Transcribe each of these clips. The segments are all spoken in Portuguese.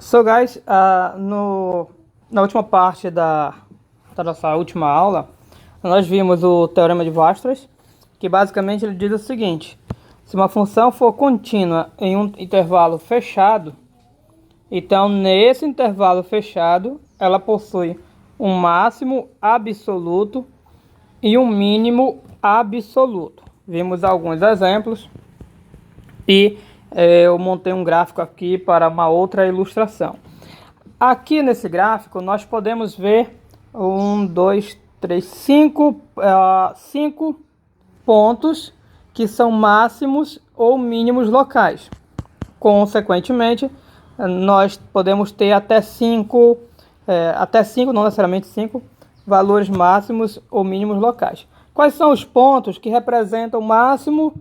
So guys, na última parte da nossa última aula, nós vimos o Teorema de Weierstrass, que basicamente ele diz o seguinte: se uma função for contínua em um intervalo fechado, então nesse intervalo fechado ela possui um máximo absoluto e um mínimo absoluto. Vimos alguns exemplos e eu montei um gráfico aqui para uma outra ilustração. Aqui nesse gráfico nós podemos ver 5 pontos que são máximos ou mínimos locais. Consequentemente, nós podemos ter até 5, não necessariamente 5, valores máximos ou mínimos locais. Quais são os pontos que representam o máximo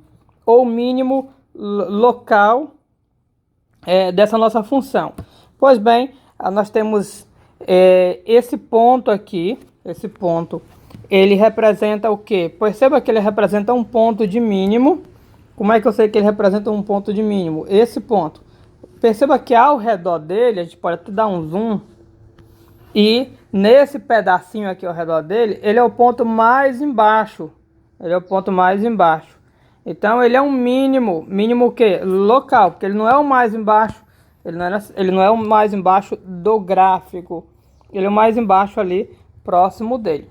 ou mínimo local dessa nossa função? Pois bem, nós temos esse ponto aqui, ele representa o quê? Perceba que ele representa um ponto de mínimo. Como é que eu sei que ele representa um ponto de mínimo? Esse ponto. Perceba que ao redor dele, a gente pode até dar um zoom, e nesse pedacinho aqui ao redor dele, ele é o ponto mais embaixo. Então ele é um mínimo o quê? Local, porque ele não é o mais embaixo, ele não é o mais embaixo do gráfico, ele é o mais embaixo ali, próximo dele.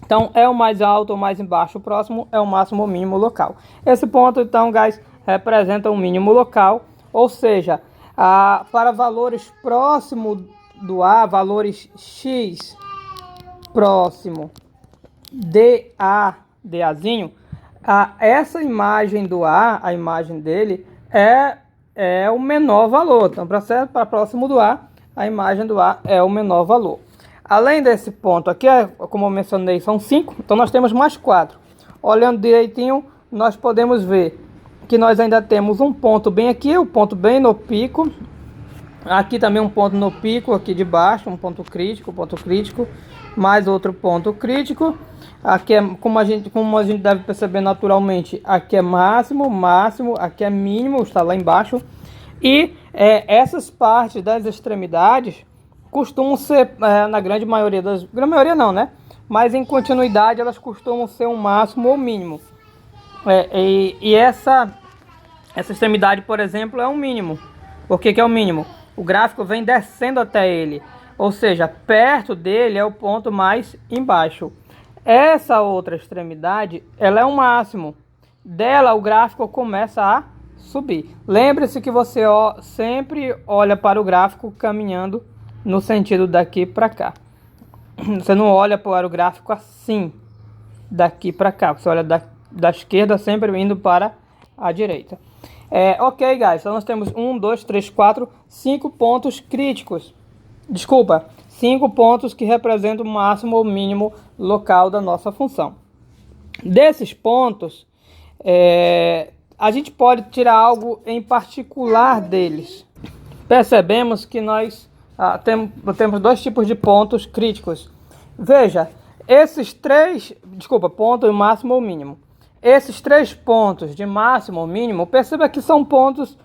Então é o mais alto ou mais embaixo próximo, é o máximo ou mínimo local. Esse ponto então, guys, representa um mínimo local, ou seja, para valores próximos do A, valores x próximo de A, DAzinho, essa imagem do A, a imagem dele, é o menor valor. Então, para próximo do A, a imagem do A é o menor valor. Além desse ponto aqui, como eu mencionei, são 5, então nós temos mais 4. Olhando direitinho, nós podemos ver que nós ainda temos um ponto bem aqui, um ponto bem no pico. Aqui também um ponto no pico, aqui de baixo, um ponto crítico, mais outro ponto crítico. Aqui é, como a gente deve perceber naturalmente, aqui é máximo, aqui é mínimo, está lá embaixo. E essas partes das extremidades costumam ser, na grande maioria grande maioria não, né? Mas em continuidade elas costumam ser um máximo ou mínimo. Essa extremidade, por exemplo, é um mínimo. Por que é o mínimo? O gráfico vem descendo até ele, ou seja, perto dele é o ponto mais embaixo. Essa outra extremidade, ela é um máximo. Dela o gráfico começa a subir. Lembre-se que você sempre olha para o gráfico caminhando no sentido daqui para cá. Você não olha para o gráfico assim, daqui para cá. Você olha da esquerda sempre indo para a direita. Ok, guys, então nós temos 1, 2, 3, 4, 5 pontos críticos. Desculpa, 5 pontos que representam o máximo ou mínimo local da nossa função. Desses pontos, a gente pode tirar algo em particular deles. Percebemos que nós temos dois tipos de pontos críticos. Veja, ponto máximo ou mínimo. Esses 3 pontos de máximo ou mínimo, perceba que são pontos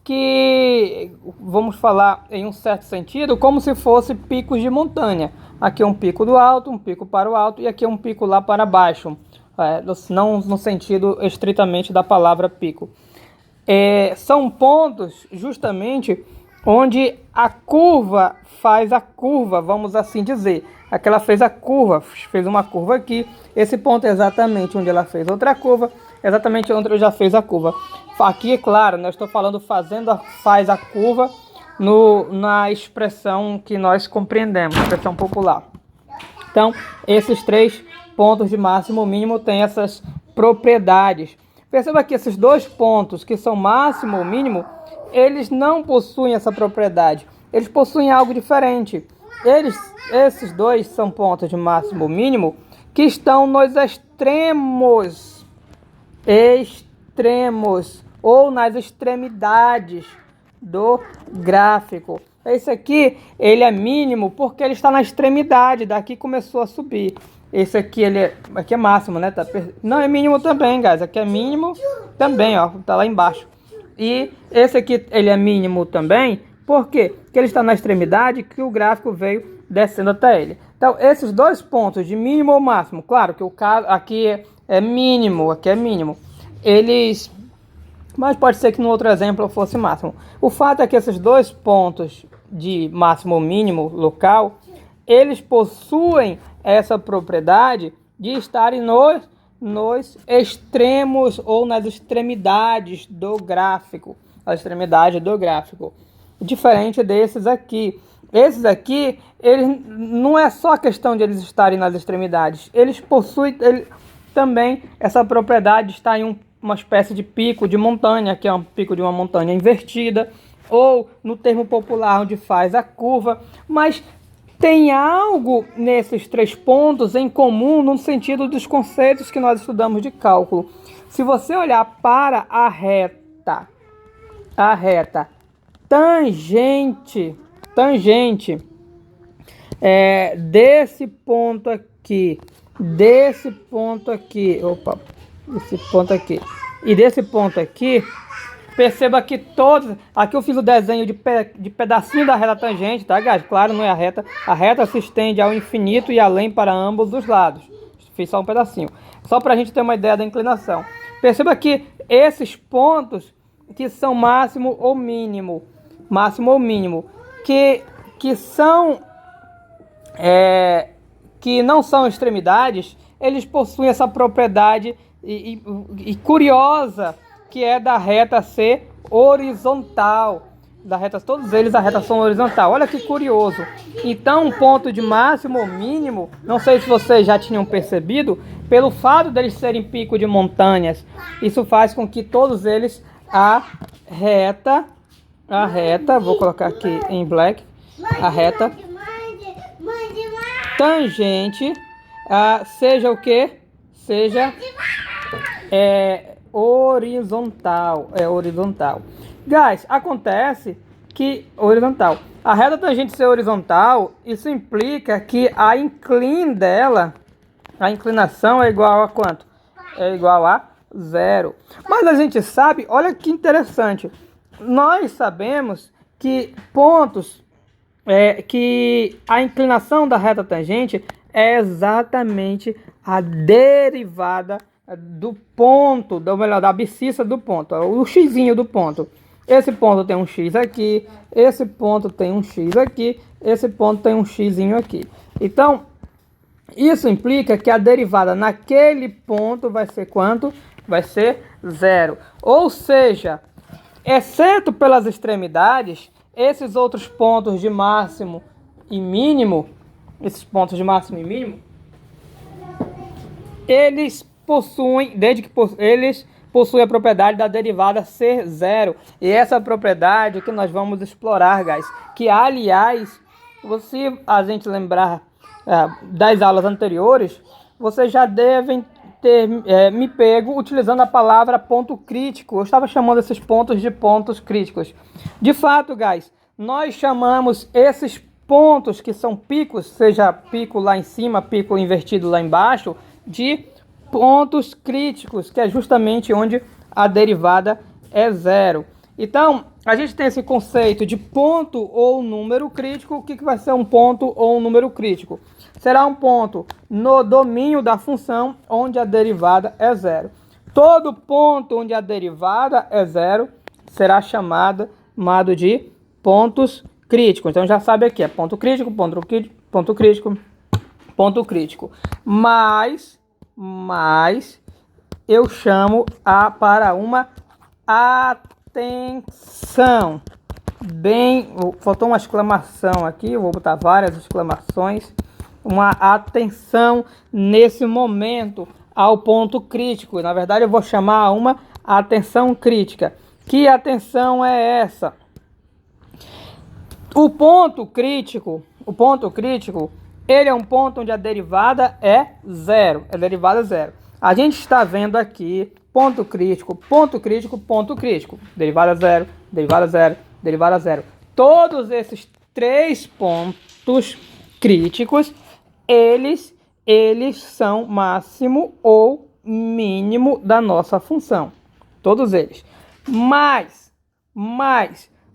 que, vamos falar em um certo sentido, como se fossem picos de montanha. Aqui é um pico do alto, um pico para o alto, e aqui é um pico lá para baixo. Não no sentido estritamente da palavra pico. São pontos justamente onde a curva faz a curva, vamos assim dizer. Aqui ela fez uma curva aqui. Esse ponto é exatamente onde ela fez outra curva, exatamente onde eu já fez a curva. Aqui, é claro, eu estou falando faz a curva na expressão que nós compreendemos, expressão popular. Então, esses 3 pontos de máximo e mínimo têm essas propriedades. Perceba que esses 2 pontos que são máximo ou mínimo, eles não possuem essa propriedade. Eles possuem algo diferente. Esses 2 são pontos de máximo ou mínimo que estão nos extremos ou nas extremidades do gráfico. Esse aqui, ele é mínimo porque ele está na extremidade, daqui começou a subir. Esse aqui, aqui é máximo, né? Não, é mínimo também, guys. Aqui é mínimo também, ó, tá lá embaixo. E esse aqui, ele é mínimo também Por quê? Porque ele está na extremidade que o gráfico veio descendo até ele. Então, esses dois pontos de mínimo ou máximo, claro que o caso aqui é mínimo, aqui é mínimo, eles... Mas pode ser que no outro exemplo fosse máximo. O fato é que esses dois pontos de máximo ou mínimo local, eles possuem essa propriedade de estarem nos extremos ou nas extremidades do gráfico. A extremidade do gráfico. Diferente desses aqui. Esses aqui, eles, não é só a questão de eles estarem nas extremidades. Eles possuem também essa propriedade de estar em uma espécie de pico de montanha, que é um pico de uma montanha invertida, ou no termo popular onde faz a curva, mas tem algo nesses três pontos em comum no sentido dos conceitos que nós estudamos de cálculo. Se você olhar para a reta tangente desse ponto aqui e desse ponto aqui, perceba que todos, aqui eu fiz o desenho de pedacinho da reta tangente, tá, guys? Claro, não é a reta se estende ao infinito e além para ambos os lados. Fiz só um pedacinho, só para a gente ter uma ideia da inclinação. Perceba que esses pontos que são máximo ou mínimo, que são que não são extremidades, eles possuem essa propriedade e curiosa, que é da reta ser horizontal. Todos eles a reta são horizontal. Olha que curioso. Então, um ponto de máximo ou mínimo, não sei se vocês já tinham percebido, pelo fato deles serem pico de montanhas, isso faz com que todos eles a reta, vou colocar aqui em black, a reta tangente seja o que? Seja horizontal. Guys, acontece que horizontal. A reta tangente ser horizontal, isso implica que a inclinação é igual a quanto? É igual a 0. Mas a gente sabe, olha que interessante, nós sabemos que pontos, que a inclinação da reta tangente é exatamente a derivada do ponto, da abscissa do ponto, o xzinho do ponto. Esse ponto tem um x aqui, esse ponto tem um x aqui, esse ponto tem um xzinho aqui. Então, isso implica que a derivada naquele ponto vai ser quanto? Vai ser 0. Ou seja, exceto pelas extremidades, esses outros pontos de máximo e mínimo, eles possuem, eles possuem a propriedade da derivada ser 0. E essa propriedade que nós vamos explorar, guys, que aliás, se a gente lembrar das aulas anteriores, vocês já devem ter me pego utilizando a palavra ponto crítico. Eu estava chamando esses pontos de pontos críticos. De fato, guys, nós chamamos esses pontos que são picos, seja pico lá em cima, pico invertido lá embaixo, de pontos críticos, que é justamente onde a derivada é 0. Então, a gente tem esse conceito de ponto ou número crítico. O que vai ser um ponto ou um número crítico? Será um ponto no domínio da função onde a derivada é 0. Todo ponto onde a derivada é 0 será chamado de pontos críticos. Então já sabe aqui, é ponto crítico, ponto crítico, ponto crítico. Mas eu chamo para uma atenção. Faltou uma exclamação aqui, eu vou botar várias exclamações. Uma atenção nesse momento ao ponto crítico. Na verdade, eu vou chamar uma atenção crítica. Que atenção é essa? O ponto crítico, ele é um ponto onde a derivada é 0. A derivada é 0. A gente está vendo aqui ponto crítico, ponto crítico, ponto crítico. Derivada 0, derivada 0, derivada 0. Todos esses três pontos críticos, eles são máximo ou mínimo da nossa função. Todos eles. Mas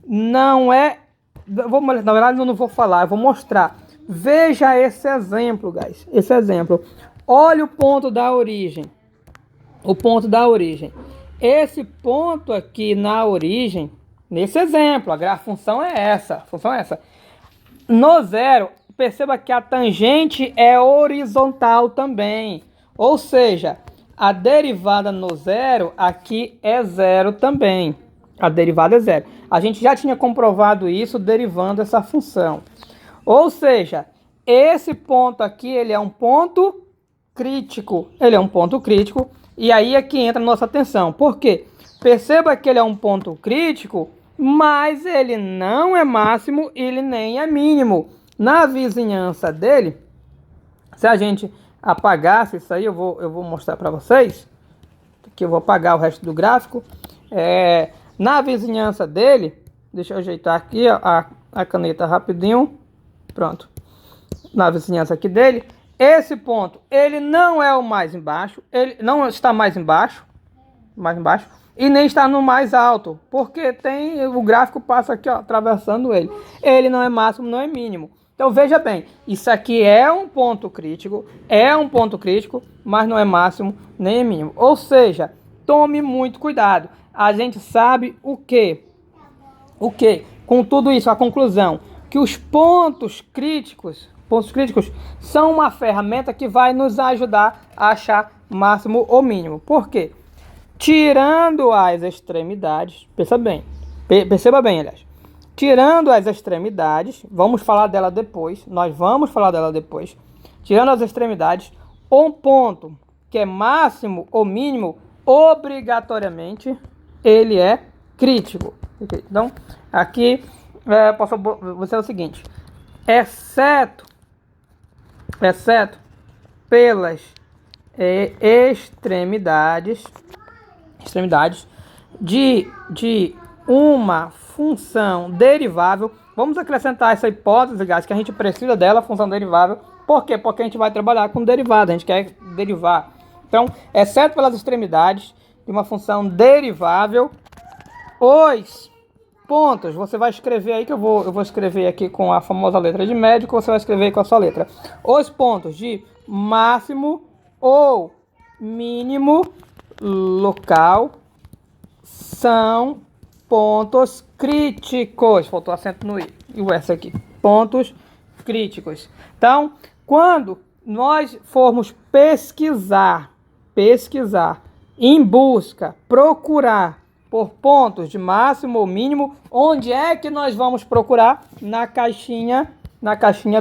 não é na verdade eu não vou falar, eu vou mostrar. Veja esse exemplo, guys. Esse exemplo. Olha o ponto da origem. O ponto da origem. Esse ponto aqui na origem, nesse exemplo, a função é essa. A função é essa. No zero, perceba que a tangente é horizontal também. Ou seja, a derivada no zero aqui é zero também. A derivada é zero. A gente já tinha comprovado isso derivando essa função. Ou seja, esse ponto aqui, ele é um ponto crítico. Ele é um ponto crítico. E aí é que entra a nossa atenção. Por quê? Perceba que ele é um ponto crítico, mas ele não é máximo, ele nem é mínimo. Na vizinhança dele, se a gente apagasse isso aí, eu vou mostrar para vocês. Aqui eu vou apagar o resto do gráfico. Na vizinhança dele, deixa eu ajeitar aqui a caneta rapidinho. Pronto. Na vizinhança aqui dele, esse ponto, ele não é o mais embaixo, ele não está mais embaixo, e nem está no mais alto, porque o gráfico passa aqui, ó, atravessando ele. Ele não é máximo, não é mínimo. Então veja bem, isso aqui é um ponto crítico, mas não é máximo nem é mínimo. Ou seja, tome muito cuidado. A gente sabe o quê? Com tudo isso, a conclusão, que os pontos críticos são uma ferramenta que vai nos ajudar a achar máximo ou mínimo. Por quê? Tirando as extremidades, perceba bem, aliás. Tirando as extremidades, nós vamos falar dela depois. Tirando as extremidades, um ponto que é máximo ou mínimo, obrigatoriamente, ele é crítico. Então, aqui posso dizer o seguinte: exceto pelas extremidades de uma função derivável. Vamos acrescentar essa hipótese, guys, que a gente precisa dela, função derivável. Por quê? Porque a gente vai trabalhar com derivada, a gente quer derivar. Então, exceto pelas extremidades de uma função derivável, os pontos, você vai escrever aí, que eu vou escrever aqui com a famosa letra de médico, você vai escrever aí com a sua letra. Os pontos de máximo ou mínimo local são pontos críticos. Faltou acento no I e o S aqui. Pontos críticos. Então, quando nós formos pesquisar, em busca, procurar por pontos de máximo ou mínimo, onde é que nós vamos procurar? Na caixinha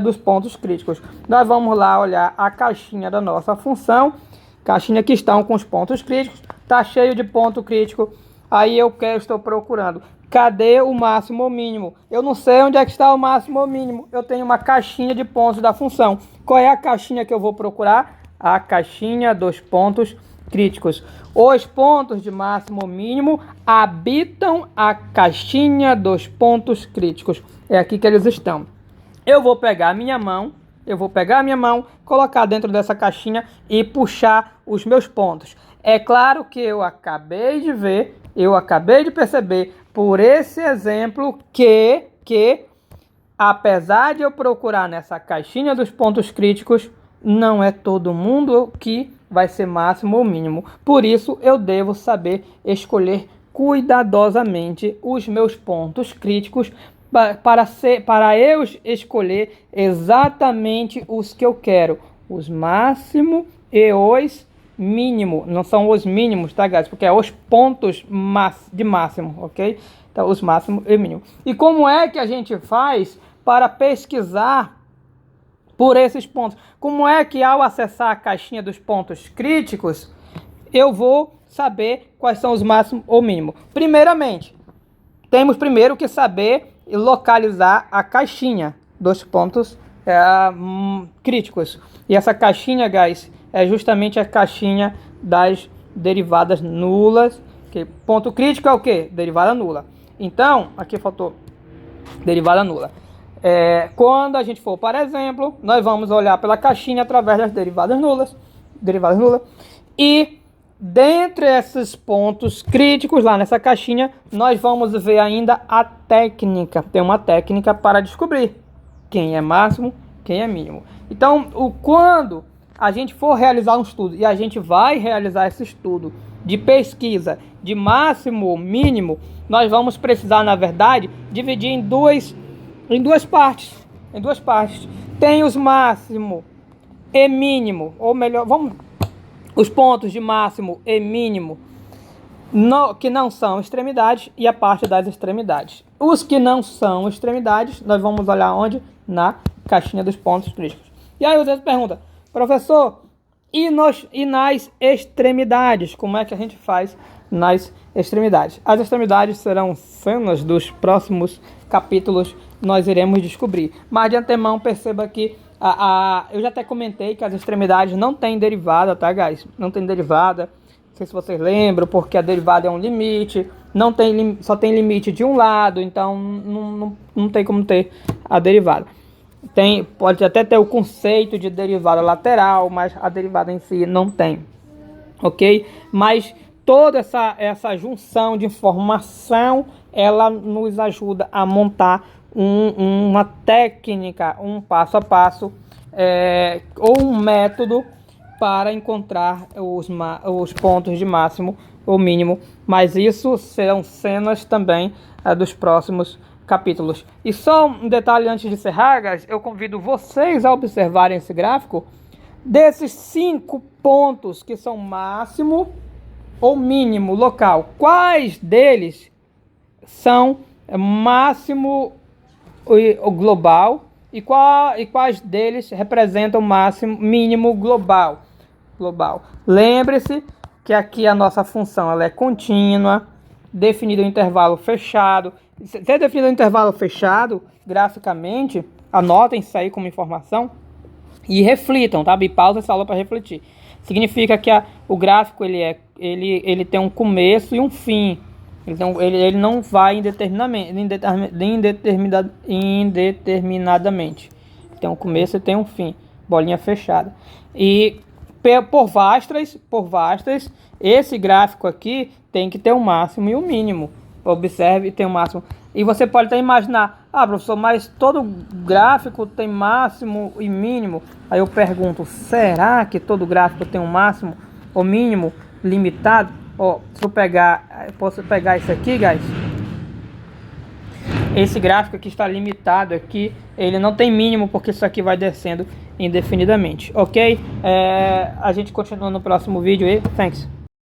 dos pontos críticos. Nós vamos lá olhar a caixinha da nossa função, caixinha que estão com os pontos críticos, tá cheio de ponto crítico. Aí estou procurando. Cadê o máximo ou mínimo? Eu não sei onde é que está o máximo ou mínimo. Eu tenho uma caixinha de pontos da função. Qual é a caixinha que eu vou procurar? A caixinha dos pontos críticos. Os pontos de máximo ou mínimo habitam a caixinha dos pontos críticos. É aqui que eles estão. Eu vou pegar a minha mão, colocar dentro dessa caixinha e puxar os meus pontos. É claro que eu acabei de ver, perceber por esse exemplo que apesar de eu procurar nessa caixinha dos pontos críticos, não é todo mundo que vai ser máximo ou mínimo. Por isso, eu devo saber escolher cuidadosamente os meus pontos críticos para eu escolher exatamente os que eu quero. Os máximo e os mínimo. Não são os mínimos, tá, guys? Porque é os pontos de máximo, ok? Então, os máximo e mínimo. E como é que a gente faz para pesquisar por esses pontos? Como é que ao acessar a caixinha dos pontos críticos, eu vou saber quais são os máximos ou mínimos? Primeiramente, temos primeiro que saber localizar a caixinha dos pontos críticos. E essa caixinha, guys, é justamente a caixinha das derivadas nulas. Que ponto crítico é o quê? Derivada nula. Então, aqui faltou derivada nula. Quando a gente for, por exemplo, nós vamos olhar pela caixinha através das derivadas nulas. E dentre esses pontos críticos lá nessa caixinha, nós vamos ver ainda a técnica. Tem uma técnica para descobrir quem é máximo, quem é mínimo. Então, quando a gente for realizar um estudo, e a gente vai realizar esse estudo de pesquisa de máximo ou mínimo, nós vamos precisar, na verdade, dividir em duas partes. Tem os máximo e mínimo, ou melhor, os pontos de máximo e mínimo que não são extremidades e a parte das extremidades. Os que não são extremidades, nós vamos olhar onde? Na caixinha dos pontos críticos. E aí você pergunta, professor, e nas extremidades? Como é que a gente faz nas extremidades? As extremidades serão cenas dos próximos capítulos, nós iremos descobrir. Mas de antemão, perceba que eu já até comentei que as extremidades não tem derivada, tá, guys? Não tem derivada. Não sei se vocês lembram, porque a derivada é um limite. Só tem limite de um lado, então não tem como ter a derivada. Pode até ter o conceito de derivada lateral, mas a derivada em si não tem, ok? Mas toda essa junção de informação, ela nos ajuda a montar uma técnica, um passo a passo, ou um método para encontrar os pontos de máximo ou mínimo. Mas isso serão cenas também dos próximos capítulos. E só um detalhe antes de encerrar, guys, eu convido vocês a observarem esse gráfico. Desses 5 pontos que são máximo ou mínimo local, quais deles são máximo o global e quais deles representam máximo mínimo global? Lembre-se que aqui a nossa função ela é contínua, definido um intervalo fechado. Se é definido um intervalo fechado, graficamente, anotem isso aí como informação e reflitam, tá? E pausa essa aula para refletir. Significa que o gráfico ele tem um começo e um fim. Ele não vai indeterminadamente. Tem um começo e tem um fim. Bolinha fechada. E por vastras, esse gráfico aqui tem que ter um máximo e um mínimo. Observe, tem um máximo. E você pode até imaginar, professor, mas todo gráfico tem máximo e mínimo. Aí eu pergunto, será que todo gráfico tem um máximo ou mínimo limitado? Se eu posso pegar esse aqui, guys. Esse gráfico aqui está limitado aqui, ele não tem mínimo porque isso aqui vai descendo indefinidamente, ok? A gente continua no próximo vídeo e thanks.